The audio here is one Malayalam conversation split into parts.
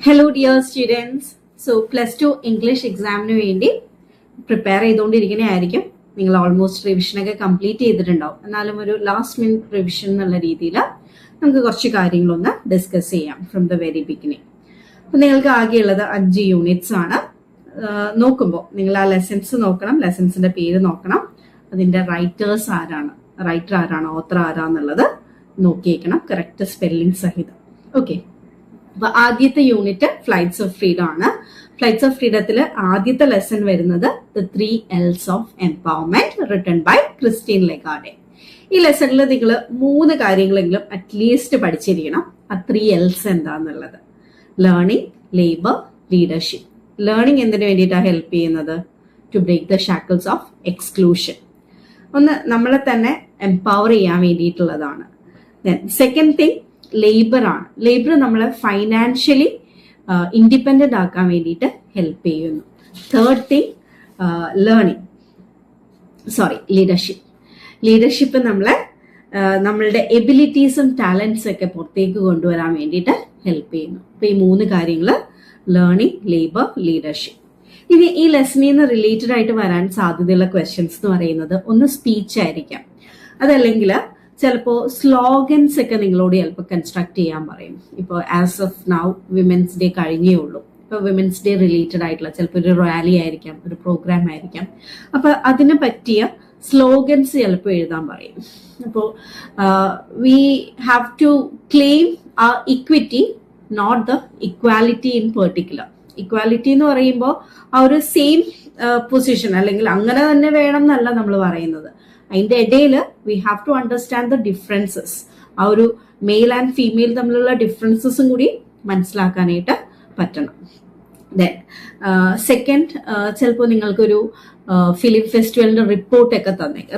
Hello dear students. So +2 English എക്സാമിന് വേണ്ടി പ്രിപ്പയർ ചെയ്തുകൊണ്ടിരിക്കുന്നതായിരിക്കും. നിങ്ങൾ ഓൾമോസ്റ്റ് റിവിഷനൊക്കെ കംപ്ലീറ്റ് ചെയ്തിട്ടുണ്ടാവും. എന്നാലും ഒരു ലാസ്റ്റ് മിനിറ്റ് റിവിഷൻ എന്നുള്ള രീതിയിൽ നമുക്ക് കുറച്ച് കാര്യങ്ങളൊന്ന് ഡിസ്കസ് ചെയ്യാം ഫ്രം ദ വെരി ബിഗിനിങ്. അപ്പം നിങ്ങൾക്ക് ആകെയുള്ളത് 5 യൂണിറ്റ്സ് ആണ്. നോക്കുമ്പോൾ നിങ്ങൾ ആ ലെസൺസ് നോക്കണം, ലെസൺസിന്റെ പേര് നോക്കണം, അതിന്റെ റൈറ്റർ ആരാണ്, ഓത്തർ ആരാന്നുള്ളത് നോക്കിയേക്കണം, കറക്റ്റ് സ്പെല്ലിംഗ് സഹിതം. ഓക്കെ, അപ്പൊ ആദ്യത്തെ യൂണിറ്റ് ഫ്ലൈറ്റ്സ് ഓഫ് ഫ്രീഡം ആണ്. ഫ്ലൈറ്റ്സ് ഓഫ് ഫ്രീഡത്തിൽ ആദ്യത്തെ ലെസൺ വരുന്നത് the 3 L's of empowerment written by Christine Lagarde. ഈ ലെസണിൽ നിങ്ങൾ 3 കാര്യങ്ങളെങ്കിലും അറ്റ്ലീസ്റ്റ് പഠിച്ചിരിക്കണം. ആ 3 L's എന്താന്നുള്ളത്: ലേണിംഗ്, ലേബർ, ലീഡർഷിപ്പ്. ലേണിംഗ് എന്തിനു വേണ്ടിയിട്ടാണ് ഹെൽപ്പ് ചെയ്യുന്നത്? To break the shackles of exclusion. ഒന്ന് നമ്മളെ തന്നെ എംപവർ ചെയ്യാൻ വേണ്ടിയിട്ടുള്ളതാണ്. സെക്കൻഡ് തിങ് ലേബർ ആണ്. ലേബർ നമ്മളെ ഫൈനാൻഷ്യലി ഇൻഡിപെൻഡന്റ് ആക്കാൻ വേണ്ടിയിട്ട് ഹെൽപ്പ് ചെയ്യുന്നു. തേർഡ് തിങ് ലീഡർഷിപ്പ് നമ്മളുടെ എബിലിറ്റീസും ടാലൻസും ഒക്കെ പുറത്തേക്ക് കൊണ്ടുവരാൻ വേണ്ടിയിട്ട് ഹെൽപ്പ് ചെയ്യുന്നു. അപ്പൊ ഈ 3 കാര്യങ്ങൾ: ലേണിംഗ്, ലേബർ, ലീഡർഷിപ്പ്. ഇനി ഈ ലെസണിൽ നിന്ന് റിലേറ്റഡ് ആയിട്ട് വരാൻ സാധ്യതയുള്ള ക്വസ്റ്റ്യൻസ് എന്ന് പറയുന്നത് ഒന്ന് സ്പീച്ച് ആയിരിക്കാം, അതല്ലെങ്കിൽ ചിലപ്പോൾ സ്ലോഗൻസ് ഒക്കെ നിങ്ങളോട് ചിലപ്പോൾ കൺസ്ട്രക്ട് ചെയ്യാൻ പറയും. ഇപ്പോൾ as of now women's day കഴിഞ്ഞേ ഉള്ളൂ. ഇപ്പോൾ വിമൻസ് ഡേ റിലേറ്റഡ് ആയിട്ടുള്ള ചിലപ്പോൾ ഒരു റാലി ആയിരിക്കാം, ഒരു പ്രോഗ്രാം ആയിരിക്കാം. അപ്പൊ അതിനെ പറ്റിയ സ്ലോഗൻസ് ചിലപ്പോൾ എഴുതാൻ പറയും. അപ്പോൾ we have to claim ah equity, not the equality in particular. Equality എന്ന് പറയുമ്പോൾ ആ ഒരു സെയിം പൊസിഷൻ അല്ലെങ്കിൽ അങ്ങനെ തന്നെ വേണം എന്നല്ല നമ്മൾ പറയുന്നത്. അതിന്റെ ഇടയിൽ we have to understand the differences. ആ ഒരു മെയിൽ ആൻഡ് ഫീമെയിൽ തമ്മിലുള്ള ഡിഫറൻസസും കൂടി മനസ്സിലാക്കാനായിട്ട് പറ്റണം. ദെൻ സെക്കൻഡ്, ചിലപ്പോൾ നിങ്ങൾക്കൊരു ഫിലിം ഫെസ്റ്റിവലിന്റെ റിപ്പോർട്ടൊക്കെ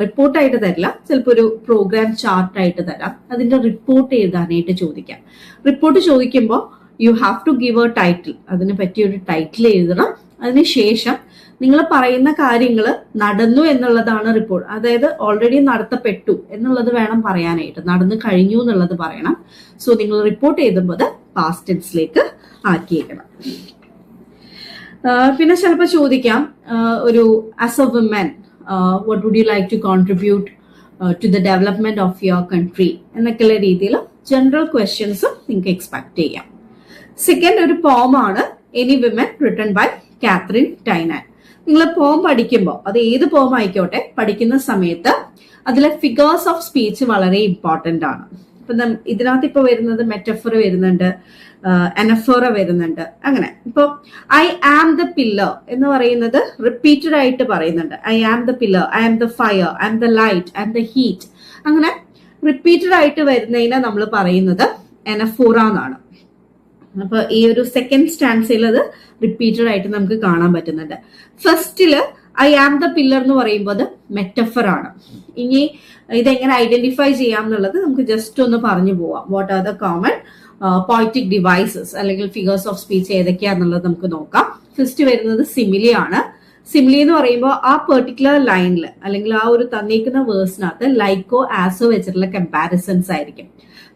റിപ്പോർട്ടായിട്ട് തരില്ല, ചിലപ്പോൾ ഒരു പ്രോഗ്രാം ചാർട്ടായിട്ട് തരാം. അതിന്റെ റിപ്പോർട്ട് എഴുതാനായിട്ട് ചോദിക്കാം. റിപ്പോർട്ട് ചോദിക്കുമ്പോൾ you have to give a title. അതിനെ പറ്റിയൊരു ടൈറ്റിൽ എഴുതണം. അതിനുശേഷം നിങ്ങൾ പറയുന്ന കാര്യങ്ങൾ നടന്നു എന്നുള്ളതാണ് റിപ്പോർട്ട്. അതായത് ഓൾറെഡി നടത്തപ്പെട്ടു എന്നുള്ളത് വേണം പറയാനായിട്ട്, നടന്നു കഴിഞ്ഞു എന്നുള്ളത് പറയണം. സോ നിങ്ങൾ റിപ്പോർട്ട് എഴുതുമ്പോൾ പാസ്റ്റ് ടെൻസിലേക്ക് ആക്കിയേക്കണം. പിന്നെ ചിലപ്പോൾ ചോദിക്കാം ഒരു as a woman what would you like to contribute to the development of your country എന്നൊക്കെയുള്ള രീതിയിൽ ജനറൽ ക്വസ്റ്റ്യൻസ് നിങ്ങൾക്ക് എക്സ്പെക്ട് ചെയ്യാം. സെക്കൻഡ് ഒരു പോമാണ് any women written by Katharine Tynan. നിങ്ങൾ പോം പഠിക്കുമ്പോൾ, അത് ഏത് പോം ആയിക്കോട്ടെ, പഠിക്കുന്ന സമയത്ത് അതിലെ ഫിഗേഴ്സ് ഓഫ് സ്പീച്ച് വളരെ ഇമ്പോർട്ടന്റ് ആണ്. ഇപ്പൊ ഇതിനകത്ത് ഇപ്പൊ വരുന്നത് മെറ്റഫോർ വരുന്നുണ്ട്, അനഫോറ വരുന്നുണ്ട്. അങ്ങനെ ഇപ്പൊ ഐ ആം ദ പില്ലർ എന്ന് പറയുന്നത് റിപ്പീറ്റഡ് ആയിട്ട് പറയുന്നുണ്ട്. I am the pillar, I am the fire, I am the light, I am the heat. അങ്ങനെ റിപ്പീറ്റഡ് ആയിട്ട് വരുന്നതിനെ നമ്മൾ പറയുന്നത് അനഫോറ എന്നാണ്. അപ്പൊ ഈ ഒരു സെക്കൻഡ് സ്റ്റാൻസിൽ അത് റിപ്പീറ്റഡ് ആയിട്ട് നമുക്ക് കാണാൻ പറ്റുന്നുണ്ട്. ഫസ്റ്റില് ഐ ആം ദ പില്ലർ എന്ന് പറയുമ്പോൾ അത് മെറ്റഫർ ആണ്. ഇനി ഇതെങ്ങനെ ഐഡന്റിഫൈ ചെയ്യാം എന്നുള്ളത് നമുക്ക് ജസ്റ്റ് ഒന്ന് പറഞ്ഞു പോവാം. What are the common poetic devices അല്ലെങ്കിൽ ഫിഗേഴ്സ് ഓഫ് സ്പീച്ച് ഏതൊക്കെയാന്നുള്ളത് നമുക്ക് നോക്കാം. ഫസ്റ്റ് വരുന്നത് സിമിലി ആണ്. സിമിലി എന്ന് പറയുമ്പോൾ ആ പെർട്ടിക്കുലർ ലൈനിൽ അല്ലെങ്കിൽ ആ ഒരു തന്നേക്കുന്ന വേഴ്സിനകത്ത് ലൈക്കോ ആസോ വെച്ചിട്ടുള്ള കമ്പാരിസൺസ് ആയിരിക്കും.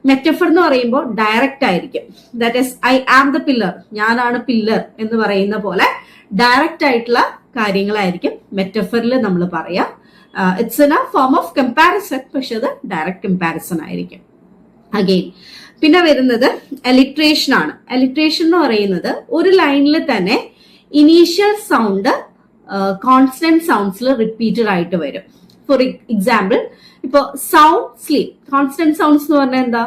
മെറ്റഫർ എന്ന് പറയുമ്പോൾ ഡയറക്റ്റ് ആയിരിക്കും. That is I am the pillar, ഞാനാണ് പില്ലർ എന്ന് പറയുന്ന പോലെ ഡയറക്റ്റ് ആയിട്ടുള്ള കാര്യങ്ങളായിരിക്കും മെറ്റഫറിൽ നമ്മൾ പറയാം. It's in a form of comparison, പക്ഷെ അത് ഡയറക്റ്റ് കമ്പാരിസൺ ആയിരിക്കും. അഗെയിൻ പിന്നെ വരുന്നത് അലിട്രേഷൻ ആണ്. അലിട്രേഷൻ എന്ന് പറയുന്നത് ഒരു ലൈനിൽ തന്നെ ഇനീഷ്യൽ സൗണ്ട് കോൺസ്റ്റന്റ് സൗണ്ട്സിൽ റിപ്പീറ്റഡ് ആയിട്ട് വരും. ഫോർ എക്സാമ്പിൾ, ഇപ്പൊ സൗണ്ട് സ്ലീപ്, കോൺസ്റ്റന്റ് സൗണ്ട്സ് എന്ന് പറഞ്ഞാൽ എന്താ?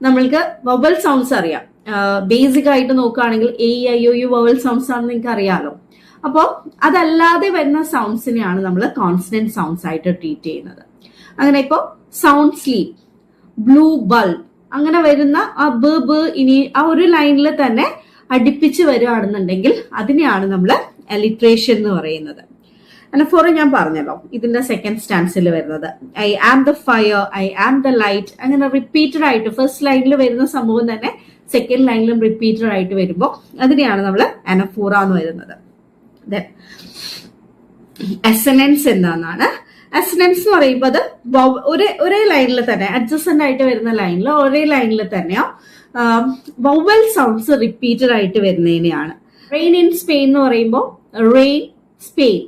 നമ്മൾക്ക് വവൽ സൗണ്ട്സ് അറിയാം. ബേസിക് ആയിട്ട് നോക്കുകയാണെങ്കിൽ A I O U vowel sounds ആണെന്ന് നിങ്ങൾക്ക് അറിയാലോ. അപ്പോൾ അതല്ലാതെ വരുന്ന സൗണ്ട്സിനെയാണ് നമ്മൾ കോൺസ്റ്റന്റ് സൗണ്ട്സ് ആയിട്ട് ട്രീറ്റ് ചെയ്യുന്നത്. അങ്ങനെ ഇപ്പൊ സൗണ്ട് സ്ലീപ്, ബ്ലൂ ബൾബ്, അങ്ങനെ വരുന്ന ആ ഇനി ആ ഒരു ലൈനിൽ തന്നെ അടുപ്പിച്ച് വരികയാണെന്നുണ്ടെങ്കിൽ അതിനെയാണ് നമ്മൾ അലിട്രേഷൻ എന്ന് പറയുന്നത്. അനഫോറ ഞാൻ പറഞ്ഞല്ലോ, ഇതിന്റെ സെക്കൻഡ് സ്റ്റാൻസിൽ വരുന്നത് I am the fire, I am the light. അങ്ങനെ റിപ്പീറ്റഡ് ആയിട്ട് ഫസ്റ്റ് ലൈനിൽ വരുന്ന സംഭവം തന്നെ സെക്കൻഡ് ലൈനിലും റിപ്പീറ്റഡ് ആയിട്ട് വരുമ്പോൾ അതിനെയാണ് നമ്മൾ അനഫോറ എന്ന് വരുന്നത്. അസനൻസ് എന്താണെന്നാണ്. അസനൻസ് എന്ന് പറയുമ്പോൾ അത് ഒരേ ലൈനിൽ തന്നെ അഡ്ജസ്റ്റന്റ് ആയിട്ട് വരുന്ന ലൈനിൽ ഒരേ ലൈനിൽ തന്നെയോ വവൽ സൗണ്ട്സ് റിപ്പീറ്റഡ് ആയിട്ട് വരുന്നതിനെയാണ്. റെയിൻ ഇൻ സ്പെയിൻ എന്ന് പറയുമ്പോൾ റെയിൻ സ്പെയിൻ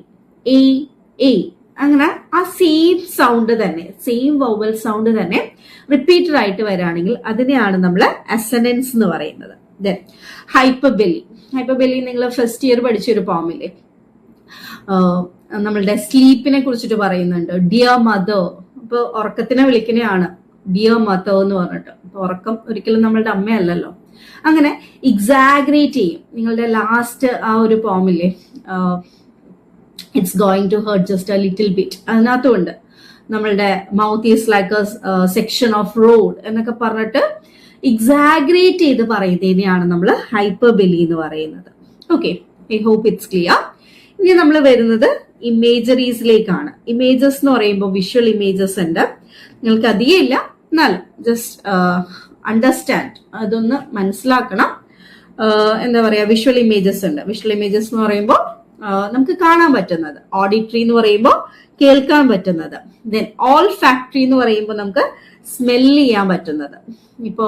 എ അങ്ങനെ ആ സെയിം സൗണ്ട് തന്നെ, സെയിം വവൽ സൗണ്ട് തന്നെ റിപ്പീറ്റഡ് ആയിട്ട് വരികയാണെങ്കിൽ അതിനെയാണ് നമ്മൾ അസനൻസ് എന്ന് പറയുന്നത്. ദെൻ ഹൈപ്പർബെലി. ഹൈപ്പർബെലി നിങ്ങൾ ഫസ്റ്റ് ഇയർ പഠിച്ചൊരു പോമില്ലേ, നമ്മളുടെ സ്ലീപ്പിനെ കുറിച്ചിട്ട് പറയുന്നുണ്ട്. ഡിയർ മദർ, ഇപ്പൊ ഉറക്കത്തിനെ വിളിക്കുന്നതാണ് ഡിയർ മദർ എന്ന് പറഞ്ഞിട്ട്. അപ്പൊ ഉറക്കം ഒരിക്കലും നമ്മളുടെ അമ്മയല്ലല്ലോ. അങ്ങനെ എക്സാഗ്രേറ്റ് ചെയ്യും. നിങ്ങളുടെ ലാസ്റ്റ് ആ ഒരു പോമില്ലേ, it's going to hurt just a little bit, അതിനകത്തുണ്ട് നമ്മളുടെ mouth is like a section of road എന്നൊക്കെ പറഞ്ഞിട്ട് എക്സാഗ്രേറ്റ് ചെയ്ത് പറയുന്നതിനെയാണ് നമ്മൾ ഹൈപ്പർബെലി എന്ന് പറയുന്നത്. Okay, I hope it's clear. ഇനി നമ്മൾ വരുന്നത് ഇമേജറീസിലേക്കാണ്. ഇമേജസ് എന്ന് പറയുമ്പോൾ വിഷ്വൽ ഇമേജസ് ഉണ്ട്. നിങ്ങൾക്ക് അധികം ഇല്ല, എന്നാലും ജസ്റ്റ് അണ്ടർസ്റ്റാൻഡ്, അതൊന്ന് മനസ്സിലാക്കണം. എന്താ പറയാ, വിഷ്വൽ ഇമേജസ് ഉണ്ട്. വിഷ്വൽ ഇമേജസ് എന്ന് പറയുമ്പോൾ നമുക്ക് കാണാൻ പറ്റുന്നത്, ഓഡിറ്ററി എന്ന് പറയുമ്പോൾ കേൾക്കാൻ പറ്റുന്നത്, ദെൻ ഓൾ ഫാക്ടറി എന്ന് പറയുമ്പോൾ നമുക്ക് സ്മെല് ചെയ്യാൻ പറ്റുന്നത്. ഇപ്പോ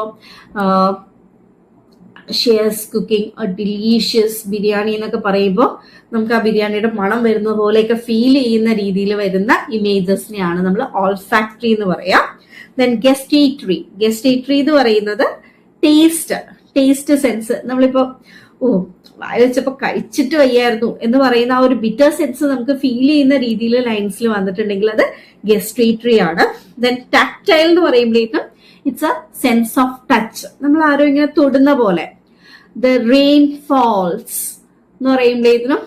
ഷെയർസ് കുക്കിംഗ് ഡെലീഷ്യസ് ബിരിയാണി എന്നൊക്കെ പറയുമ്പോൾ നമുക്ക് ആ ബിരിയാണിയുടെ മണം വരുന്ന പോലെയൊക്കെ ഫീൽ ചെയ്യുന്ന രീതിയിൽ വരുന്ന ഇമേജസിനെയാണ് നമ്മൾ ഓൾ ഫാക്ടറി എന്ന് പറയാം. Then gustatory. ഗസ്റ്റേറ്ററി എന്ന് പറയുന്നത് ടേസ്റ്റ് സെൻസ്. നമ്മളിപ്പോ വായ വെച്ചപ്പോ കഴിച്ചിട്ട് വയ്യായിരുന്നു എന്ന് പറയുന്ന ആ ഒരു ബിറ്റർ സെൻസ് നമുക്ക് ഫീൽ ചെയ്യുന്ന രീതിയിൽ ലൈൻസിൽ വന്നിട്ടുണ്ടെങ്കിൽ അത് ഗസ്റ്റേറ്ററി ആണ്. ദെൻ ടാക്ടൈൽ എന്ന് പറയുമ്പോഴേക്കും it's A sense of touch. നമ്മൾ ആരോ ഇങ്ങനെ തൊടുന്ന പോലെ. ദ റെയിൻ ഫാൾസ് എന്ന് പറയുമ്പോഴേക്കും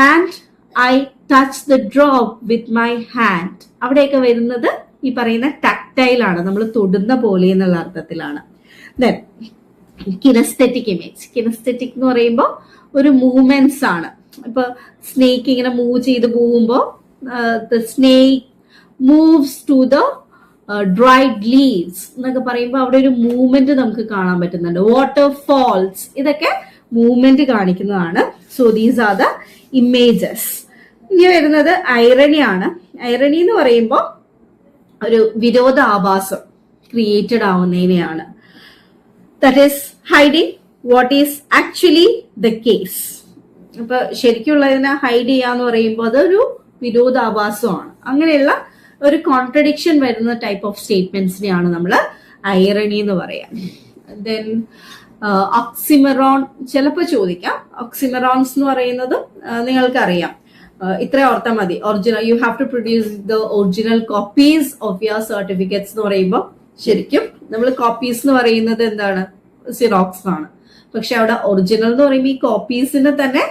and I touch the drop with my hand. അവിടെയൊക്കെ വരുന്നത് ഈ പറയുന്ന ടാക്ടൈൽ ആണ്, നമ്മൾ തൊടുന്ന പോലെ എന്നുള്ള അർത്ഥത്തിലാണ്. Then kinaesthetic image. കിനസ്തെറ്റിക് എന്ന് പറയുമ്പോൾ ഒരു മൂവ്മെന്റ്സ് ആണ്. ഇപ്പൊ സ്നേക്ക് ഇങ്ങനെ മൂവ് ചെയ്ത് പോകുമ്പോൾ the snake moves to the dried leaves എന്നൊക്കെ പറയുമ്പോൾ അവിടെ ഒരു മൂവ്മെന്റ് നമുക്ക് കാണാൻ പറ്റുന്നുണ്ട്. വാട്ടർ ഫാൾസ്, ഇതൊക്കെ മൂവ്മെന്റ് കാണിക്കുന്നതാണ്. So these are the images. ഇനി വരുന്നത് ഐറണി ആണ്. ഐറണി എന്ന് പറയുമ്പോൾ ഒരു വിരോധാഭാസം ക്രിയേറ്റഡ് ആവുന്നതിനെയാണ്. That is hiding what is actually the case. അപ്പൊ ശരിക്കുള്ളതിനെ ഹൈഡ് ചെയ്യാന്ന് പറയുമ്പോൾ അതൊരു വിരോധാഭാസമാണ്. അങ്ങനെയുള്ള ഒരു കോൺട്രഡിക്ഷൻ വരുന്ന ടൈപ്പ് ഓഫ് സ്റ്റേറ്റ്മെന്റ്സിനെയാണ് നമ്മൾ ഐറണി എന്ന് പറയാം. ദെൻ ഓക്സിമറോൺ ചിലപ്പോൾ ചോദിക്കാം. ഓക്സിമറോൺസ് എന്ന് പറയുന്നത് നിങ്ങൾക്കറിയാം, ഇത്ര ഓർത്താൽ മതി. Original you have to produce the original copies of your certificates എന്ന് പറയുമ്പോൾ ശരിക്കും നമ്മൾ കോപ്പീസ് എന്ന് പറയുന്നത് എന്താണ്, സിറോക്സ് ആണ്. പക്ഷെ അവിടെ ഒറിജിനൽ എന്ന് പറയുമ്പോൾ ഈ കോപ്പീസിന് തന്നെ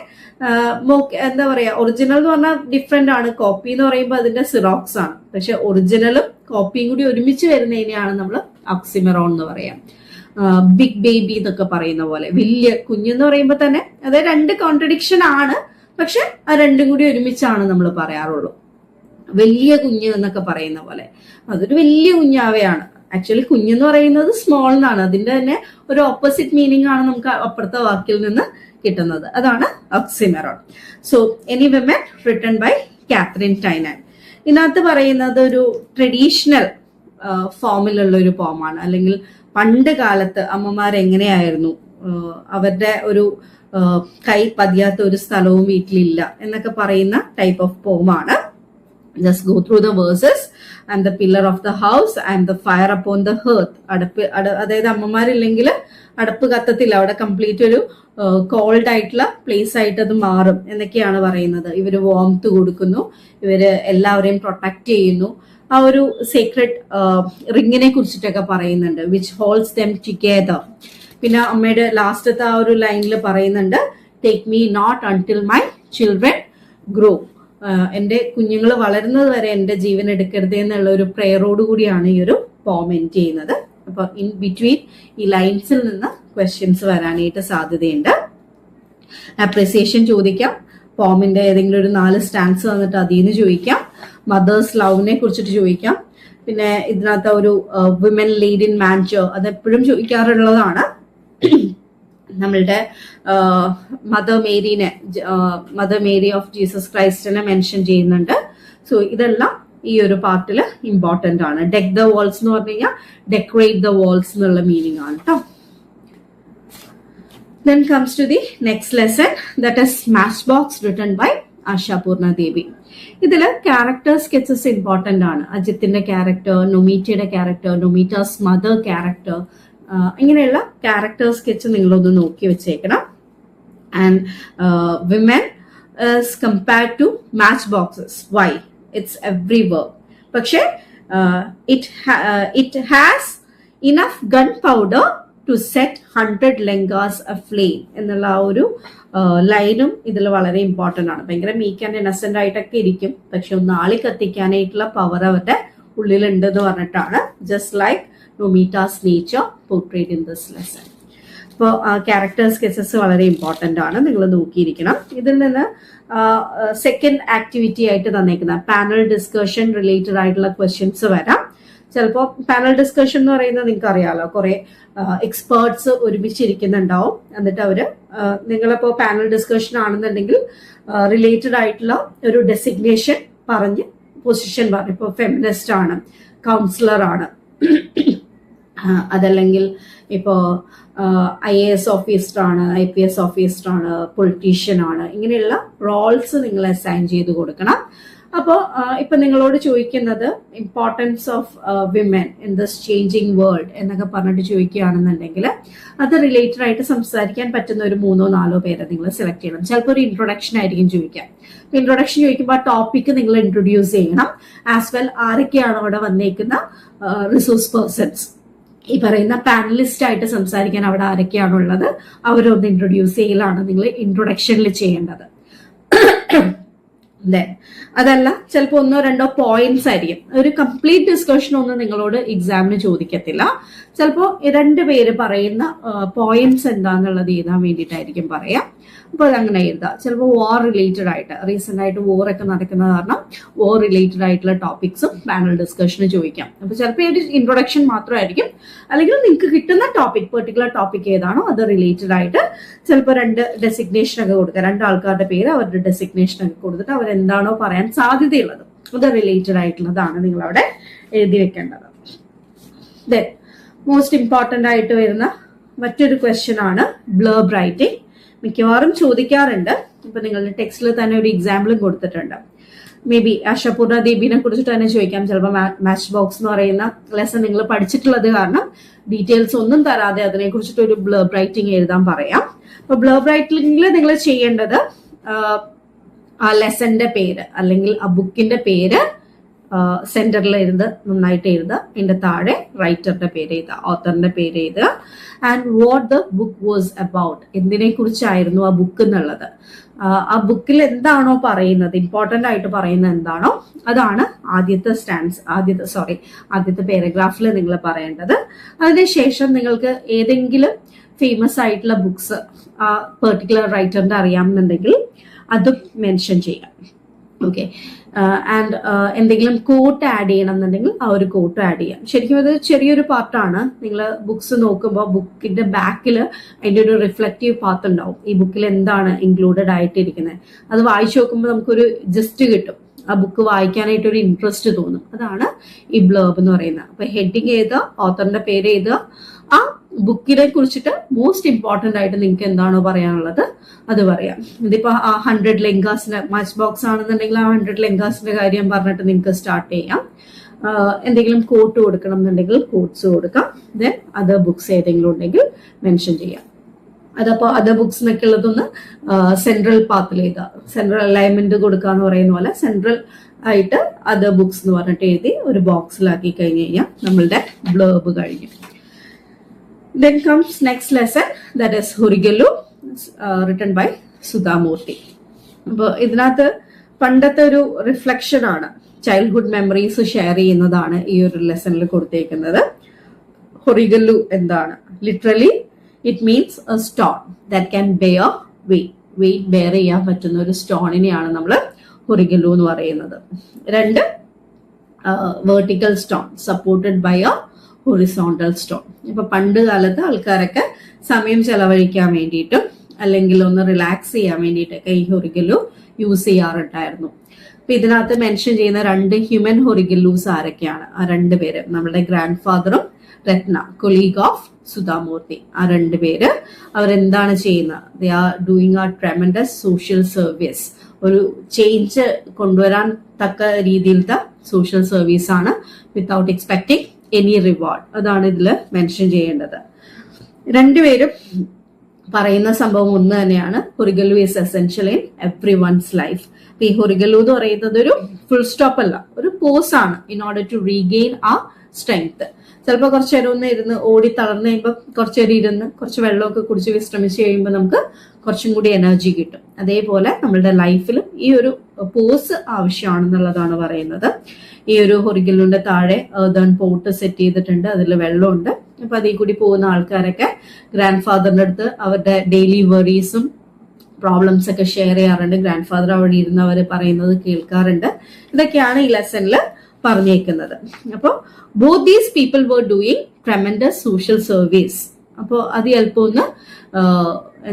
എന്താ പറയാ, ഒറിജിനൽ എന്ന് പറഞ്ഞാൽ ഡിഫറെന്റ് ആണ്. കോപ്പി എന്ന് പറയുമ്പോൾ അതിന്റെ സിറോക്സ് ആണ്. പക്ഷെ ഒറിജിനലും കോപ്പിയും കൂടി ഒരുമിച്ച് വരുന്നതിനെയാണ് നമ്മൾ ഓക്സിമറോൺ എന്ന് പറയാം. ബിഗ് ബേബി എന്നൊക്കെ പറയുന്ന പോലെ, വലിയ കുഞ്ഞെന്ന് പറയുമ്പോൾ തന്നെ അത് രണ്ട് കോൺട്രഡിക്ഷൻ ആണ്. പക്ഷെ ആ രണ്ടും കൂടി ഒരുമിച്ചാണ് നമ്മൾ പറയാറുള്ളൂ. വലിയ കുഞ്ഞ് എന്നൊക്കെ പറയുന്ന പോലെ അതൊരു വലിയ കുഞ്ഞാവയാണ്. ആക്ച്വലി കുഞ്ഞെന്ന് പറയുന്നത് സ്മോൾ എന്നാണ്. അതിന്റെ തന്നെ ഒരു ഓപ്പോസിറ്റ് മീനിങ് ആണ് നമുക്ക് അപ്പുറത്തെ വാക്കിൽ നിന്ന് കിട്ടുന്നത്. അതാണ് oxymoron. So any women written by Katharine Tynan. ഇതിനകത്ത് പറയുന്നത് ഒരു ട്രഡീഷണൽ ഫോമിലുള്ള ഒരു പോമാണ്. അല്ലെങ്കിൽ പണ്ട് കാലത്ത് അമ്മമാരെങ്ങനെയായിരുന്നു, അവരുടെ ഒരു കൈ പതിയാത്ത ഒരു സ്ഥലവും വീട്ടിലില്ല എന്നൊക്കെ പറയുന്ന ടൈപ്പ് ഓഫ് പോമാണ്. Just go through the verses. And the pillar of the house and the fire upon the hearth. അതായത് അമ്മമാരില്ലെങ്കിൽ അടപ്പ് കത്തത്തില്ല, അവിടെ കംപ്ലീറ്റ് ഒരു കോൾഡ് ആയിട്ടുള്ള പ്ലേസ് ആയിട്ട് അത് മാറും എന്നൊക്കെയാണ് പറയുന്നത്. ഇവര് വാംത്ത് കൊടുക്കുന്നു, ഇവര് എല്ലാവരെയും പ്രൊട്ടക്ട് ചെയ്യുന്നു. ആ ഒരു സീക്രട്ട് റിങ്ങിനെ കുറിച്ചിട്ടൊക്കെ പറയുന്നുണ്ട്, വിച്ച് ഹോൾഡ്സ് ദം ടുഗെദർ. പിന്നെ അമ്മയുടെ ലാസ്റ്റത്തെ ആ ഒരു ലൈനിൽ പറയുന്നുണ്ട്, take me not until my children grow. എന്റെ കുഞ്ഞുങ്ങൾ വളരുന്നത് വരെ എന്റെ ജീവൻ എടുക്കരുത് എന്നുള്ള ഒരു പ്രേയറോട് കൂടിയാണ് ഈ ഒരു പോം എൻഡ് ചെയ്യുന്നത്. അപ്പൊ ഇൻ ബിറ്റ്വീൻ ഈ ലൈൻസിൽ നിന്ന് ക്വസ്റ്റ്യൻസ് വരാനായിട്ട് സാധ്യതയുണ്ട്. അപ്രിസിയേഷൻ ചോദിക്കാം, പോമിന്റെ ഏതെങ്കിലും ഒരു 4 സ്റ്റാൻസ് വന്നിട്ട് അതിൽ നിന്ന് ചോദിക്കാം. മദേഴ്സ് ലവിനെ കുറിച്ചിട്ട് ചോദിക്കാം. പിന്നെ ഇതിനകത്ത് ഒരു വിമൻ ലീഡ് ഇൻ മാൻചർ, അതെപ്പോഴും ചോദിക്കാറുള്ളതാണ്. നമ്മളുടെ മദർ മേരി ഓഫ് ജീസസ് ക്രൈസ്റ്റിനെ മെൻഷൻ ചെയ്യുന്നുണ്ട്. സോ ഇതെല്ലാം ഈ ഒരു പാർട്ടിൽ ഇമ്പോർട്ടന്റ് ആണ്. ഡെക്ക് ദ വാൾസ് എന്ന് പറഞ്ഞു കഴിഞ്ഞാൽ ഡെക്കറേറ്റ് ദ വാൾസ് എന്നുള്ള മീനിങ് ആണ് കേട്ടോ. Then comes to the next lesson, that is Matchbox, written by Ashapurna Devi. ഇതില് ക്യാരക്ടർ സ്കെച്ചസ് ഇമ്പോർട്ടന്റ് ആണ്. അജിത്തിന്റെ ക്യാരക്ടർ, നൊമീറ്റയുടെ ക്യാരക്ടർ, നൊമീറ്റാസ് മദർ ക്യാരക്ടർ, ഇങ്ങനെയുള്ള ക്യാരക്ടർ സ്കെച്ച് നിങ്ങളൊന്ന് നോക്കി വെച്ചേക്കണം. And women is compared to matchboxes. Why? It's everywhere. പക്ഷെ it has enough gunpowder to set 100 lengas aflame എന്നുള്ള ആ ഒരു ലൈനും ഇതിൽ വളരെ ഇമ്പോർട്ടന്റ് ആണ്. ഭയങ്കര മീക്ക് ആൻഡ് ഇന്നസെന്റ് ആയിട്ടൊക്കെ ഇരിക്കും, പക്ഷെ ഒന്ന് ആളി കത്തിക്കാനായിട്ടുള്ള പവർ അവരുടെ ഉള്ളിലുണ്ട് എന്ന് പറഞ്ഞിട്ടാണ്. Just like Nomita's nature portrait in this lesson. ഇപ്പോൾ ക്യാരക്ടർ സ്കെച്ചസ് വളരെ ഇമ്പോർട്ടന്റ് ആണ്, നിങ്ങൾ നോക്കിയിരിക്കണം. ഇതിൽ നിന്ന് സെക്കൻഡ് ആക്ടിവിറ്റി ആയിട്ട് തന്നേക്കുന്ന പാനൽ ഡിസ്കഷൻ റിലേറ്റഡ് ആയിട്ടുള്ള ക്വസ്റ്റ്യൻസ് വരാം. ചിലപ്പോൾ പാനൽ ഡിസ്കഷൻ എന്ന് പറയുന്നത് നിങ്ങൾക്ക് അറിയാലോ, കുറെ എക്സ്പേർട്സ് ഒരുമിച്ചിരിക്കുന്നുണ്ടാവും. എന്നിട്ട് അവര് നിങ്ങളിപ്പോ പാനൽ ഡിസ്കഷൻ ആണെന്നുണ്ടെങ്കിൽ റിലേറ്റഡ് ആയിട്ടുള്ള ഒരു ഡെസിഗ്നേഷൻ പറഞ്ഞ് പൊസിഷൻ പറഞ്ഞു. ഇപ്പോൾ ഫെമിനിസ്റ്റ് ആണ്, കൗൺസിലർ ആണ്, അതല്ലെങ്കിൽ ഇപ്പോ IAS ഓഫീസർ ആണ്, IPS ഓഫീസർ ആണ്, പൊളിറ്റീഷ്യൻ ആണ്, ഇങ്ങനെയുള്ള റോൾസ് നിങ്ങൾ അസൈൻ ചെയ്ത് കൊടുക്കണം. അപ്പോൾ ഇപ്പൊ നിങ്ങളോട് ചോദിക്കുന്നത് importance of women in this changing world എന്നൊക്കെ പറഞ്ഞിട്ട് ചോദിക്കുകയാണെന്നുണ്ടെങ്കിൽ അത് റിലേറ്റഡ് ആയിട്ട് സംസാരിക്കാൻ പറ്റുന്ന ഒരു 3-4 പേരെ നിങ്ങൾ സെലക്ട് ചെയ്യണം. ചിലപ്പോൾ ഒരു ഇൻട്രൊഡക്ഷൻ ആയിരിക്കും ചോദിക്കാം. ഇൻട്രൊഡക്ഷൻ ചോദിക്കുമ്പോൾ ആ ടോപ്പിക്ക് നിങ്ങൾ ഇൻട്രൊഡ്യൂസ് ചെയ്യണം. ആസ് വെൽ ആരൊക്കെയാണ് അവിടെ വന്നേക്കുന്ന റിസോഴ്സ് പേഴ്സൺസ്, ഈ പറയുന്ന പാനലിസ്റ്റ് ആയിട്ട് സംസാരിക്കാൻ അവിടെ ആരൊക്കെയാണുള്ളത് അവരൊന്ന് ഇൻട്രൊഡ്യൂസ് ചെയ്യലാണ് നിങ്ങൾ ഇൻട്രൊഡക്ഷനിൽ ചെയ്യേണ്ടത്. അതല്ല, ചിലപ്പോൾ 1-2 പോയിന്റ്സ് ആയിരിക്കും. ഒരു കംപ്ലീറ്റ് ഡിസ്കഷൻ ഒന്നും നിങ്ങളോട് എക്സാമിന് ചോദിക്കത്തില്ല. ചിലപ്പോൾ 2 പേര് പറയുന്ന പോയിന്റ്സ് എന്താന്നുള്ളത് എഴുതാൻ വേണ്ടിയിട്ടായിരിക്കും പറയാം. അപ്പോൾ അതങ്ങനെ എഴുതാം. ചിലപ്പോൾ വാർ റിലേറ്റഡ് ആയിട്ട്, റീസെന്റ് ആയിട്ട് വാർ ഒക്കെ നടക്കുന്ന കാരണം വാർ റിലേറ്റഡ് ആയിട്ടുള്ള ടോപ്പിക്സും പാനൽ ഡിസ്കഷന് ചോദിക്കാം. അപ്പൊ ചിലപ്പോൾ ഒരു ഇൻട്രൊഡക്ഷൻ മാത്രമായിരിക്കും, അല്ലെങ്കിൽ നിങ്ങൾക്ക് കിട്ടുന്ന ടോപ്പിക്, പെർട്ടിക്കുലർ ടോപ്പിക് ഏതാണോ അത് റിലേറ്റഡ് ആയിട്ട് ചിലപ്പോൾ 2 ഡെസിഗ്നേഷൻ ഒക്കെ കൊടുക്കുക. 2 ആൾക്കാരുടെ പേര് അവരുടെ ഡെസിഗ്നേഷൻ ഒക്കെ കൊടുത്തിട്ട് അവരെന്താണോ പറയാൻ സാധ്യതയുള്ളത് അത് റിലേറ്റഡ് ആയിട്ടുള്ളതാണ് നിങ്ങൾ അവിടെ എഴുതി വെക്കേണ്ടത്. ദെൻ മോസ്റ്റ് ഇമ്പോർട്ടന്റ് ആയിട്ട് വരുന്ന മറ്റൊരു ക്വസ്റ്റ്യൻ ആണ് ബ്ലർബ് റൈറ്റിംഗ്. മിക്കവാറും ചോദിക്കാറുണ്ട്. ഇപ്പൊ നിങ്ങളുടെ ടെക്സ്റ്റിൽ തന്നെ ഒരു എക്സാമ്പിളും കൊടുത്തിട്ടുണ്ട്. മേ ബി ആശാപൂർണ ദേബിനെ കുറിച്ചിട്ട് തന്നെ ചോദിക്കാം. ചിലപ്പോൾ മാച്ച് ബോക്സ് എന്ന് പറയുന്ന ലെസൺ നിങ്ങൾ പഠിച്ചിട്ടുള്ളത് കാരണം ഡീറ്റെയിൽസ് ഒന്നും തരാതെ അതിനെ കുറിച്ചിട്ട് ഒരു ബ്ലർബ് റൈറ്റിംഗ് എഴുതാൻ പറയാം. അപ്പൊ ബ്ലർബ് റൈറ്റിംഗിൽ നിങ്ങൾ ചെയ്യേണ്ടത് ആ ലെസന്റെ പേര് അല്ലെങ്കിൽ ആ ബുക്കിന്റെ പേര് സെന്ററിൽ നന്നായിട്ട് എഴുതുക. അതിന്റെ താഴെ റൈറ്ററിന്റെ പേര് എഴുതുക, ഓത്തറിന്റെ പേര് എഴുതുക. And what the book was about, എന്തിനെ കുറിച്ചായിരുന്നു ആ ബുക്ക് എന്നുള്ളത്. ആ ബുക്കിൽ എന്താണോ പറയുന്നത്, ഇമ്പോർട്ടന്റ് ആയിട്ട് പറയുന്നത് എന്താണോ അതാണ് ആദ്യത്തെ പാരഗ്രാഫിൽ നിങ്ങൾ പറയേണ്ടത്. അതിനുശേഷം നിങ്ങൾക്ക് ഏതെങ്കിലും ഫേമസ് ആയിട്ടുള്ള ബുക്സ് ആ പെർട്ടിക്കുലർ റൈറ്ററിന്റെ അറിയാമെന്നുണ്ടെങ്കിൽ അതും മെൻഷൻ ചെയ്യാം. ഓക്കെ. ആൻഡ് എന്തെങ്കിലും കോട്ട് ആഡ് ചെയ്യണം എന്നുണ്ടെങ്കിൽ ആ ഒരു കോട്ട് ആഡ് ചെയ്യാം. ശരിക്കും ഇത് ചെറിയൊരു പാർട്ടാണ്. നിങ്ങൾ ബുക്സ് നോക്കുമ്പോൾ ബുക്കിന്റെ ബാക്കിൽ അതിന്റെ ഒരു റിഫ്ലക്റ്റീവ് പാർട്ട് ഉണ്ടാവും. ഈ ബുക്കിൽ എന്താണ് ഇൻക്ലൂഡഡ് ആയിട്ടിരിക്കുന്നത് അത് വായിച്ചു നോക്കുമ്പോൾ നമുക്കൊരു ജസ്റ്റ് കിട്ടും. ആ ബുക്ക് വായിക്കാനായിട്ട് ഒരു ഇൻട്രസ്റ്റ് തോന്നും. അതാണ് ഈ ബ്ലർബ് എന്ന് പറയുന്നത്. അപ്പൊ ഹെഡിങ് എഴുതുക, ഓത്തറിന്റെ പേര് എഴുതുക, ആ ബുക്കിനെ കുറിച്ചിട്ട് മോസ്റ്റ് ഇമ്പോർട്ടന്റ് ആയിട്ട് നിങ്ങൾക്ക് എന്താണോ പറയാനുള്ളത് അത് പറയാം. ഇതിപ്പോ 100 ലെങ്കാസിന്റെ മാച്ച് ബോക്സ് ആണെന്നുണ്ടെങ്കിൽ ആ 100 ലെങ്കാസിന്റെ കാര്യം പറഞ്ഞിട്ട് നിങ്ങൾക്ക് സ്റ്റാർട്ട് ചെയ്യാം. എന്തെങ്കിലും കോട്ട് കൊടുക്കണം എന്നുണ്ടെങ്കിൽ കോട്ട്സ് കൊടുക്കാം. ദെൻ അതർ ബുക്സ് ഏതെങ്കിലും ഉണ്ടെങ്കിൽ മെൻഷൻ ചെയ്യാം. അതപ്പോ അതർ ബുക്സ് എന്നൊക്കെ ഉള്ളതൊന്ന് സെൻട്രൽ പാത്തിൽ എഴുതുക. സെൻട്രൽ അലൈൻമെന്റ് കൊടുക്കുക എന്ന് പറയുന്ന പോലെ സെൻട്രൽ ആയിട്ട് അതർ ബുക്സ് എന്ന് പറഞ്ഞിട്ട് എഴുതി ഒരു ബോക്സിലാക്കി കഴിഞ്ഞ് കഴിഞ്ഞാൽ നമ്മളുടെ ബ്ലർബ് കഴിഞ്ഞു. Then comes next lesson, that is Horigallu, written by Sudhamurthy. അപ്പോൾ ഇതിനകത്ത് പണ്ടത്തെ ഒരു റിഫ്ലക്ഷൻ ആണ്, ചൈൽഡ്ഹുഡ് മെമ്മറീസ് ഷെയർ ചെയ്യുന്നതാണ് ഈ ഒരു ലെസണിൽ കൊടുത്തേക്കുന്നത്. ഹൊറിഗല്ലു എന്താണ്? Literally it means a stone that can bear weight bear ചെയ്യാൻ പറ്റുന്ന ഒരു സ്റ്റോണിനെയാണ് നമ്മൾ ഹൊറിഗല്ലു എന്ന് പറയുന്നത്. 2 vertical stone supported by a horizontal stone. ഇപ്പൊ പണ്ട് കാലത്ത് ആൾക്കാരൊക്കെ സമയം ചെലവഴിക്കാൻ വേണ്ടിയിട്ടും അല്ലെങ്കിൽ ഒന്ന് റിലാക്സ് ചെയ്യാൻ വേണ്ടിയിട്ടൊക്കെ ഈ ഹൊറിഗല്ലു യൂസ് ചെയ്യാറുണ്ടായിരുന്നു. അപ്പൊ ഇതിനകത്ത് മെൻഷൻ ചെയ്യുന്ന 2 ഹ്യൂമൻ ഹൊറിഗല്ലൂസ് ആരൊക്കെയാണ്? ആ 2 പേര് നമ്മുടെ ഗ്രാൻഡ് ഫാദറും രത്ന, കൊളീഗ് ഓഫ് സുധാമൂർത്തി. ആ 2 പേര് അവരെന്താണ് ചെയ്യുന്നത്? They are doing a tremendous social service. ഒരു ചേഞ്ച് കൊണ്ടുവരാൻ തക്ക രീതിയിലത്തെ സോഷ്യൽ സർവീസ് ആണ്, വിത്തൗട്ട് എക്സ്പെക്ടിങ് എനി റിവാർഡ്. അതാണ് ഇതിൽ മെൻഷൻ ചെയ്യേണ്ടത്. 2 പേരും പറയുന്ന സംഭവം ഒന്ന് തന്നെയാണ്. ഹൊറിഗല്ലു is essential in everyone's life. ഈ ഹൊറിഗല്ലു എന്ന് പറയുന്നത് ഒരു ഫുൾ സ്റ്റോപ്പ് അല്ല, ഒരു പോസ് ആണ് ഇൻ ഓർഡർ ടു റീഗെയിൻ ആ സ്ട്രെങ്ത്. ചിലപ്പോൾ കുറച്ചു നേരം ഒന്ന് ഇരുന്ന് ഓടി തളർന്നു കഴിയുമ്പോൾ കുറച്ചു നേരം ഇരുന്ന് കുറച്ച് വെള്ളമൊക്കെ കുടിച്ച് വിശ്രമിച്ച് കഴിയുമ്പോൾ നമുക്ക് കുറച്ചും കൂടി എനർജി കിട്ടും. അതേപോലെ നമ്മളുടെ ലൈഫിലും ഈ ഒരു പോസ് ആവശ്യമാണെന്നുള്ളതാണ് പറയുന്നത്. ഈ ഒരു ഹൊറിഗല്ലുവിന്റെ താഴെ ഏർതൺ പോട്ട് സെറ്റ് ചെയ്തിട്ടുണ്ട്, അതിൽ വെള്ളമുണ്ട്. അപ്പൊ അതിൽ കൂടി പോകുന്ന ആൾക്കാരൊക്കെ ഗ്രാൻഡ് ഫാദറിന്റെ അടുത്ത് അവരുടെ ഡെയിലി വെറീസും പ്രോബ്ലംസ് ഒക്കെ ഷെയർ ചെയ്യാറുണ്ട്. ഗ്രാൻഡ് ഫാദർ അവിടെ ഇരുന്ന് അവർ പറയുന്നത് കേൾക്കാറുണ്ട്. ഇതൊക്കെയാണ് ഈ ലെസണിൽ പറഞ്ഞേക്കുന്നത്. അപ്പോൾ both these people were doing tremendous social service. അപ്പോൾ അത് ചിലപ്പോൾ ഒന്ന്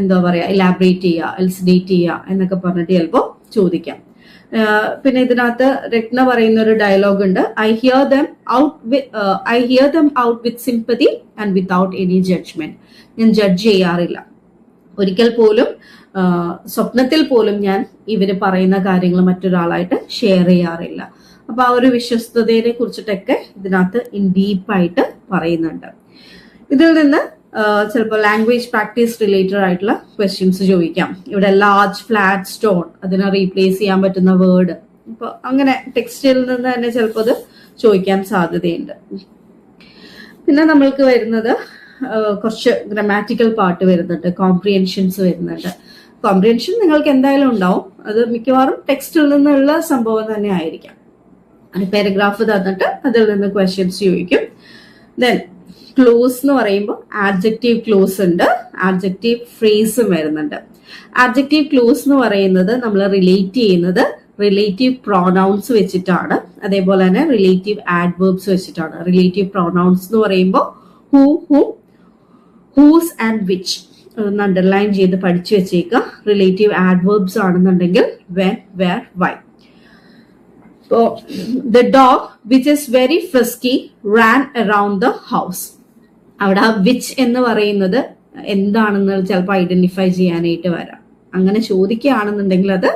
എന്താ പറയാ ഇലാബറേറ്റ് ചെയ്യുക, എൽസിഡേറ്റ് ചെയ്യുക എന്നൊക്കെ പറഞ്ഞിട്ട് ചിലപ്പോൾ ചോദിക്കാം. പിന്നെ ഇതിനകത്ത് രത്ന പറയുന്ന ഒരു ഡയലോഗ് ഉണ്ട്. I hear them out with sympathy and without any judgement. ഞാൻ ജഡ്ജ് ചെയ്യാറില്ല, ഒരിക്കൽ പോലും സ്വപ്നത്തിൽ പോലും ഞാൻ ഇവര് പറയുന്ന കാര്യങ്ങൾ മറ്റൊരാളായിട്ട് ഷെയർ ചെയ്യാറില്ല. അപ്പൊ ആ ഒരു വിശ്വസ്തതയെ കുറിച്ചിട്ടൊക്കെ ഇതിനകത്ത് ഇൻ ഡീപ്പായിട്ട് പറയുന്നുണ്ട്. ഇതിൽ നിന്ന് ചിലപ്പോൾ ലാംഗ്വേജ് പ്രാക്ടീസ് റിലേറ്റഡ് ആയിട്ടുള്ള ക്വസ്റ്റ്യൻസ് ചോദിക്കാം. ഇവിടെ ലാർജ്, ഫ്ലാറ്റ്, സ്റ്റോൺ, അതിനെ റീപ്ലേസ് ചെയ്യാൻ പറ്റുന്ന വേർഡ്. ഇപ്പൊ അങ്ങനെ ടെക്സ്റ്റിൽ നിന്ന് തന്നെ ചിലപ്പോൾ അത് ചോദിക്കാൻ സാധ്യതയുണ്ട്. പിന്നെ നമ്മൾക്ക് വരുന്നത് കുറച്ച് ഗ്രാമാറ്റിക്കൽ പാർട്ട് വരുന്നുണ്ട്, കോംപ്രിഹെൻഷൻസ് വരുന്നുണ്ട്. കോംപ്രിഹെൻഷൻ നിങ്ങൾക്ക് എന്തായാലും ഉണ്ടാവും, അത് മിക്കവാറും ടെക്സ്റ്റിൽ നിന്നുള്ള സംഭവം തന്നെ ആയിരിക്കാം. പാരഗ്രാഫ് തന്നിട്ട് അതിൽ നിന്ന് ക്വസ്റ്റ്യൻസ് ചോദിക്കും. ദെൻ ക്ലോസ് എന്ന് പറയുമ്പോൾ ആഡ്ജക്റ്റീവ് ക്ലോസ് ഉണ്ട്, ആഡ്ജക്റ്റീവ് ഫ്രേസും വരുന്നുണ്ട്. ആഡ്ജക്റ്റീവ് ക്ലോസ് എന്ന് പറയുന്നത് നമ്മൾ റിലേറ്റ് ചെയ്യുന്നത് റിലേറ്റീവ് പ്രൊനൗൺസ് വെച്ചിട്ടാണ്, അതേപോലെ തന്നെ റിലേറ്റീവ് ആഡ്വേർബ്സ് വെച്ചിട്ടാണ്. റിലേറ്റീവ് പ്രൊനൗൺസ് എന്ന് പറയുമ്പോൾ who, whom, whose and which ഒന്ന് അണ്ടർലൈൻ ചെയ്ത് പഠിച്ചു വെച്ചേക്കുക. റിലേറ്റീവ് ആഡ്വേർബ്സ് ആണെന്നുണ്ടെങ്കിൽ when, where, why. The dog which is very frisky ran around the house. അവിടെ വിച്ച് എന്ന് പറയുന്നത് എന്താണെന്ന് ചിലപ്പോൾ ഐഡന്റിഫൈ ചെയ്യാനായിട്ട് വരാം. അങ്ങനെ ചോദിക്കുകയാണെന്നുണ്ടെങ്കിൽ അത്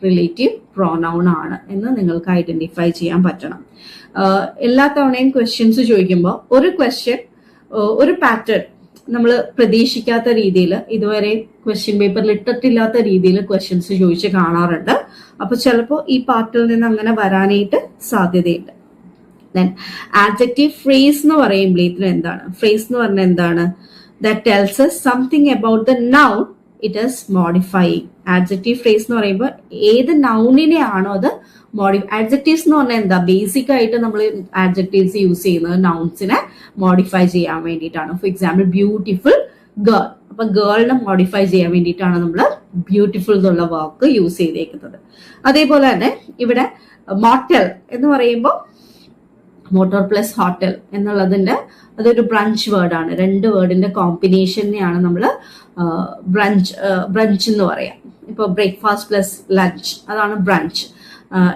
റിലേറ്റീവ് പ്രോനൗൺ ആണ് എന്ന് നിങ്ങൾക്ക് ഐഡന്റിഫൈ ചെയ്യാൻ പറ്റണം. എല്ലാ തവണയും ക്വസ്റ്റ്യൻസ് ചോദിക്കുമ്പോൾ ഒരു ക്വസ്റ്റ്യൻ, ഒരു പാറ്റേൺ നമ്മൾ പ്രതീക്ഷിക്കാത്ത രീതിയിൽ ഇതുവരെ ക്വസ്റ്റ്യൻ പേപ്പറിൽ ഇട്ടിട്ടില്ലാത്ത രീതിയിൽ ക്വസ്റ്റ്യൻസ് ചോദിച്ച് കാണാറുണ്ട്. അപ്പൊ ചിലപ്പോൾ ഈ പാർട്ടിൽ നിന്ന് അങ്ങനെ വരാനായിട്ട് സാധ്യതയുണ്ട്. ദെൻ ആഡ്ജക്റ്റീവ് ഫ്രേസ് എന്ന് പറയുമ്പോഴേക്കും എന്താണ്? ഫ്രേസ് എന്ന് പറഞ്ഞാൽ എന്താണ്? That tells us something about the noun it is modifying. Adjective phrase എന്ന് പറയുമ്പോൾ ഏത് നൗണിനെ ആണോ അത് ആഡ്ജക്റ്റീവ്സ് എന്ന് പറഞ്ഞാൽ എന്താ? ബേസിക് ആയിട്ട് നമ്മൾ ആഡ്ജക്റ്റീവ്സ് യൂസ് ചെയ്യുന്നത് നൗൺസിനെ മോഡിഫൈ ചെയ്യാൻ വേണ്ടിയിട്ടാണ്. ഫോർ എക്സാമ്പിൾ ബ്യൂട്ടിഫുൾ ഗേൾ, അപ്പൊ ഗേളിനെ മോഡിഫൈ ചെയ്യാൻ വേണ്ടിയിട്ടാണ് നമ്മൾ ബ്യൂട്ടിഫുൾ എന്നുള്ള വാക്ക് യൂസ് ചെയ്തേക്കുന്നത്. അതേപോലെ തന്നെ ഇവിടെ മോട്ടൽ എന്ന് പറയുമ്പോൾ മോട്ടോർ പ്ലസ് ഹോട്ടൽ എന്നുള്ളതിന്റെ അതൊരു ബ്രഞ്ച് വേർഡാണ്. 2 വേർഡിന്റെ കോമ്പിനേഷനെയാണ് നമ്മൾ ബ്രഞ്ച് എന്ന് പറയാം. ഇപ്പൊ ബ്രേക്ക്ഫാസ്റ്റ് പ്ലസ് ലഞ്ച്, അതാണ് ബ്രഞ്ച്.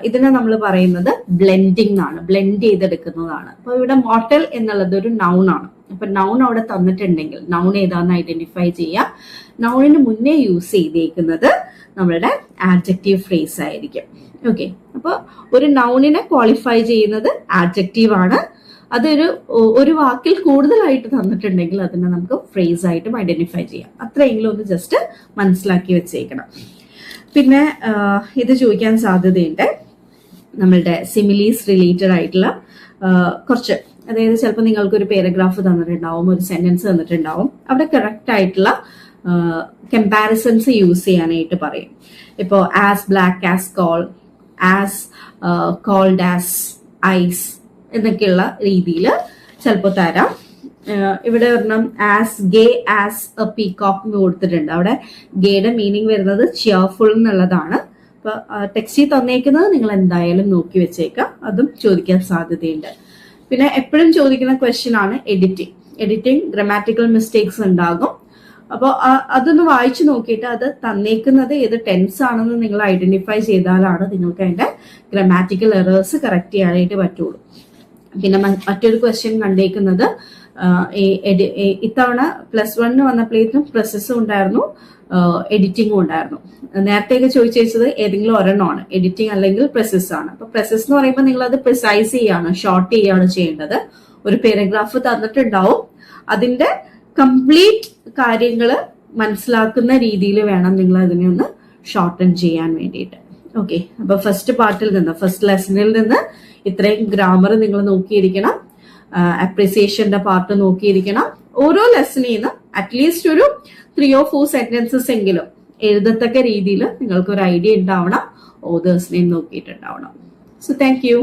ഇതിനെ നമ്മൾ പറയുന്നത് ബ്ലെൻഡിങ് ആണ്, ബ്ലെൻഡ് ചെയ്തെടുക്കുന്നതാണ്. അപ്പൊ ഇവിടെ മോട്ടൽ എന്നുള്ളത് ഒരു നൗൺ ആണ്. അപ്പൊ നൗൺ അവിടെ തന്നിട്ടുണ്ടെങ്കിൽ നൗൺ ഏതാണെന്ന് ഐഡന്റിഫൈ ചെയ്യുക. നൗണിന് മുന്നേ യൂസ് ചെയ്തേക്കുന്നത് നമ്മളുടെ ആഡ്ജക്റ്റീവ് ഫ്രേസ് ആയിരിക്കും. ഓക്കെ, അപ്പൊ ഒരു നൗണിനെ ക്വാളിഫൈ ചെയ്യുന്നത് ആഡ്ജക്റ്റീവ് ആണ്. ഒരു വാക്കിൽ കൂടുതലായിട്ട് തന്നിട്ടുണ്ടെങ്കിൽ അതിനെ നമുക്ക് ഫ്രേസ് ആയിട്ടും ഐഡന്റിഫൈ ചെയ്യാം. അത്രയെങ്കിലും ഒന്ന് ജസ്റ്റ് മനസ്സിലാക്കി വെച്ചേക്കണം. പിന്നെ ഇത് ചോദിക്കാൻ സാധ്യതയുണ്ട് നമ്മളുടെ സിമിലീസ് റിലേറ്റഡ് ആയിട്ടുള്ള കുറച്ച്, അതായത് ചിലപ്പോൾ നിങ്ങൾക്കൊരു പാരഗ്രാഫ് തന്നിട്ടുണ്ടാവും, ഒരു സെന്റൻസ് തന്നിട്ടുണ്ടാവും. അവിടെ കറക്റ്റ് ആയിട്ടുള്ള കമ്പാരിസൺസ് യൂസ് ചെയ്യാനായിട്ട് പറയും. ഇപ്പോൾ as black as coal, as cold as ice എന്നൊക്കെയുള്ള രീതിയിൽ ചിലപ്പോൾ തരാം. ഇവിടെ ഒരെണ്ണം as gay as a peacock എന്ന് കൊടുത്തിട്ടുണ്ട്. അവിടെ ഗേയുടെ മീനിങ് വരുന്നത് ചിയർഫുൾ എന്നുള്ളതാണ്. അപ്പൊ ടെക്സ്റ്റിൽ തന്നേക്കുന്നത് നിങ്ങൾ എന്തായാലും നോക്കി വെച്ചേക്കാം, അതും ചോദിക്കാൻ സാധ്യതയുണ്ട്. പിന്നെ എപ്പോഴും ചോദിക്കുന്ന ക്വസ്റ്റ്യൻ ആണ് എഡിറ്റിംഗ്. ഗ്രാമാറ്റിക്കൽ മിസ്റ്റേക്സ് ഉണ്ടാകും. അപ്പോൾ അതൊന്ന് വായിച്ചു നോക്കിയിട്ട് അത് തന്നേക്കുന്നത് ഏത് ടെൻസ് ആണെന്ന് നിങ്ങൾ ഐഡന്റിഫൈ ചെയ്താലാണ് നിങ്ങൾക്ക് അതിന്റെ ഗ്രാമാറ്റിക്കൽ എറേഴ്സ് കറക്റ്റ് ചെയ്യാനായിട്ട് പറ്റുള്ളൂ. പിന്നെ മറ്റൊരു ക്വസ്റ്റ്യൻ കണ്ടേക്കുന്നത് ഇത്തവണ +1 വന്നപ്പോഴേക്കും പ്രോസസ്സും ഉണ്ടായിരുന്നു, എഡിറ്റിംഗും ഉണ്ടായിരുന്നു. നേരത്തെയൊക്കെ ചോദിച്ചത് ഏതെങ്കിലും ഒരെണ്ണമാണ്, എഡിറ്റിംഗ് അല്ലെങ്കിൽ പ്രോസസ് ആണ്. അപ്പൊ പ്രോസസ് എന്ന് പറയുമ്പോൾ നിങ്ങൾ അത് പ്രിസൈസ് ചെയ്യാണ്, ഷോർട്ട് ചെയ്യാണ് ചെയ്യേണ്ടത്. ഒരു പാരഗ്രാഫ് തന്നിട്ടുണ്ടാവും, അതിന്റെ കംപ്ലീറ്റ് കാര്യങ്ങൾ മനസ്സിലാക്കുന്ന രീതിയിൽ വേണം നിങ്ങൾ അതിനെ ഒന്ന് ഷോർട്ടൻ ചെയ്യാൻ വേണ്ടിയിട്ട്. ഓക്കെ, അപ്പൊ ഫസ്റ്റ് ലെസണിൽ നിന്ന് ഇത്രയും ഗ്രാമർ നിങ്ങൾ നോക്കിയിരിക്കണം, അപ്രിസിയേഷന്റെ പാർട്ട് നോക്കിയിരിക്കണം. ഓരോ ലെസണിൽ നിന്ന് അറ്റ്ലീസ്റ്റ് ഒരു 3 or 4 സെന്റൻസസ് എങ്കിലും എഴുതത്തക്ക രീതിയിൽ നിങ്ങൾക്ക് ഒരു ഐഡിയ ഉണ്ടാവണം, ഓതേഴ്സിനെയും നോക്കിയിട്ടുണ്ടാവണം. So thank U.